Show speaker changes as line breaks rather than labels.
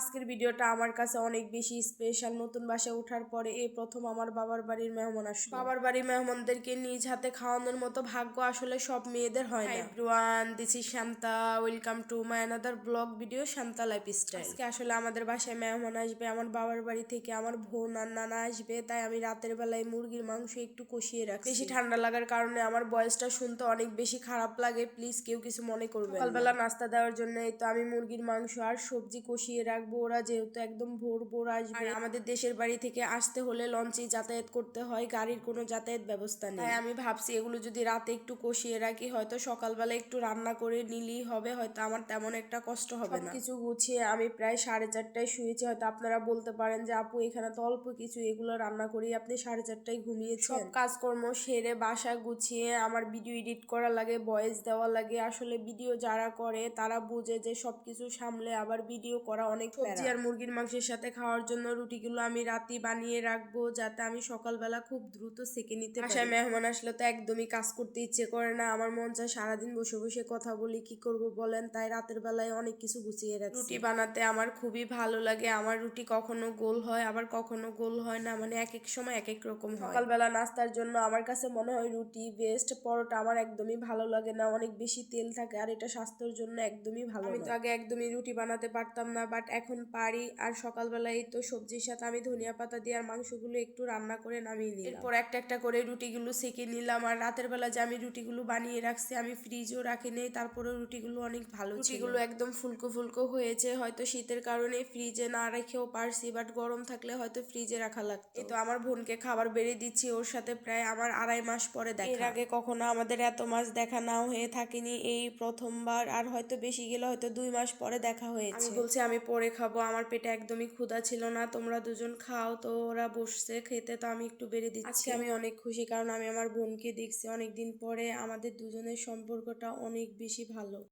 আজকের ভিডিওটা আমার কাছে অনেক বেশি স্পেশাল। নতুন বাসায় ওঠার পরে এই প্রথম আমার বাবার বাড়ির মেহমান আসলো। বাবার বাড়ির মেহমানদেরকে নিজ হাতে খাওয়ানোর মতো ভাগ্য আসলে সব মেয়েদের হয় না। Everyone, this is Shanta, welcome to my another blog video Shanta lifestyle. আজকে আসলে আমাদের বাসায় মেহমান আসবে, আমার বাবার বাড়ি থেকে আমার বোন আর নানা আসবে, তাই আমি রাতের বেলায় মুরগির মাংস একটু কষিয়ে রাখছি। বেশি ঠান্ডা লাগার কারণে আমার ভয়েসটা শুনতে অনেক বেশি খারাপ লাগে, প্লিজ কেউ কিছু মনে করবে। সকালবেলা নাস্তা দেওয়ার জন্য তো আমি মুরগির মাংস আর সবজি কষিয়ে রাখবো। ওরা যেহেতু একদম ভোর ভোর আসবে, আর আমাদের দেশের বাড়ি থেকে আসতে হলে লঞ্চে যাতায়াত করতে হয়, গাড়ির কোনো যাতায়াত ব্যবস্থা নেই। তাই আমি ভাবছি এগুলো যদি রাতে একটু কষিয়ে রাখি, হয়তো সকালবেলা একটু রান্না করে নিলেই হবে, হয়তো আমার তেমন একটা কষ্ট হবে না। কিছু গুছিয়ে আমি প্রায় 4:30টায় শুয়েছি। হয়তো আপনারা বলতে পারেন যে আপু এখানে তো অল্প কিছু, এগুলো রান্না করি আপনি 4:30টায় ঘুমিয়েছেন। সব কাজকর্ম সেরে বাসা গুছিয়ে আমার ভিডিও এডিট করা লাগে, ভয়েস দেওয়া লাগে। আসলে ভিডিও যারা করে তারা বুঝে যে সবকিছু সামলে আবার ভিডিও করা অনেক সবজি আর মুরগির মাংসের সাথে খাওয়ার জন্য রুটিগুলো আমি রাতে বানিয়ে রাখবো, যাতে আমি সকালবেলা খুব দ্রুত সেকে নিতে পারি। বাসায় মেহমান আসলে তো একদমই কাজ করতে ইচ্ছে করে না, আমার মন চায় সারাদিন বসে বসে কথা বলি, কি করব বলেন। তাই রাতের বেলায় অনেক কিছু গুছিয়ে রাখছি। রুটি বানাতে আমার খুবই ভালো লাগে। আমার রুটি কখনো গোল হয় আবার কখনো গোল হয় না, মানে এক এক সময় এক এক রকম হয়। সকালবেলা নাস্তার জন্য আমার কাছে মনে হয় রুটি বেস্ট। পরোটা আমার একদমই ভালো লাগে না, অনেক বেশি তেল থাকে আর এটা স্বাস্থ্যের জন্য একদমই ভালো না। আমি তো আগে একদমই রুটি বানাতে পারতাম না, বাট এখন পারি। আর সকালবেলায় তো সবজির সাথে আমি ধনিয়া পাতা দিয়ে আর মাংসগুলো একটু রান্না করে নামিয়ে নিলাম। এরপর একটা একটা করে রুটিগুলো সেকে নিলাম। আর রাতের বেলা যে আমি রুটিগুলো বানিয়ে রাখছি, আমি ফ্রিজও রাখি নেই, তারপরে রুটিগুলো অনেক ভালো ছিল। রুটিগুলো একদম ফুলকো ফুলকো হয়েছে, হয়তো শীতের কারণে ফ্রিজে না রেখেও পারছি, বাট গরম থাকলে হয়তো ফ্রিজে রাখা লাগতো। এই তো আমার বোনকে খাবার বেড়ে দিচ্ছি, ওর সাথে প্রায় আমার 2.5 মাস পরে দেখা। এর আগে কখনো আমাদের এত মাস দেখা নাও হয়ে থাকেনি, এই প্রথমবার। আর হয়তো বেশি গেলে হয়তো 2 মাস পরে দেখা হয়েছে। আমি বলছি আমি পরে খাবো, আমার পেটে একদমই ক্ষুধা ছিল না, তোমরা দুজন খাও। তো ওরা বসছে খেতে, তো আমি একটু বেড়ে দিচ্ছি। আজকে আমি অনেক খুশি, কারণ আমি আমার বোনকে দেখছি অনেকদিন পরে, আমাদের দুজনের সম্পর্কটা অনেক বেশি ভালো।